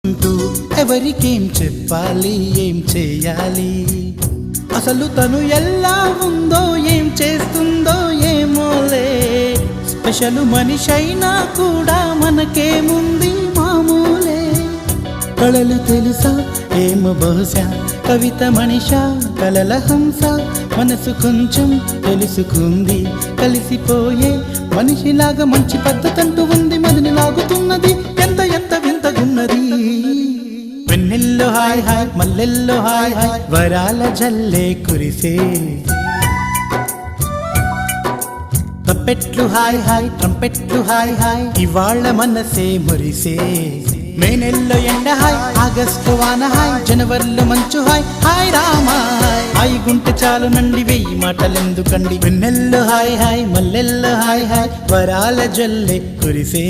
అంటూ ఎవరికేం చెప్పాలి, ఏం చేయాలి, అసలు తను ఎలా ఉందో, ఏం చేస్తుందో ఏమోలే. స్పెషల్ మనిషైనా కూడా మనకేముంది మామూలే. కళలు తెలుసా ఏమో బహుశా, కవిత మనిషా కలల హంస, మనసు కొంచెం తెలుసుకుంది, కలిసిపోయే మనిషిలాగా మంచి పద్ధతంటూ ఉంది, మదిని లాగుతున్నది, ఎంత ఎంత వింతగున్నది. వెన్నెల్లో హాయ్ హాయ్, మల్లెల్లో హాయ్ హాయ్, వరాల జల్లే కురిసే. తప్పెట్లు హాయ్ హాయ్, ట్రంపెట్లు హాయ్ హాయ్, ఇవాళ్ళ మనసే మురిసే. మే నెల్లో ఎండ హాయ్, ఆగస్టు వాన హాయ్, జనవరిలో మంచు హాయ్, హాయ్ రామా హాయ్ గుంటె చాలు నండి, వెయ్యి మాటలెందుకండి. వెన్నెల్లో హాయ్ హాయ్, మల్లెల్లో హాయ్ హాయ్, వరాల జల్లే కురిసే.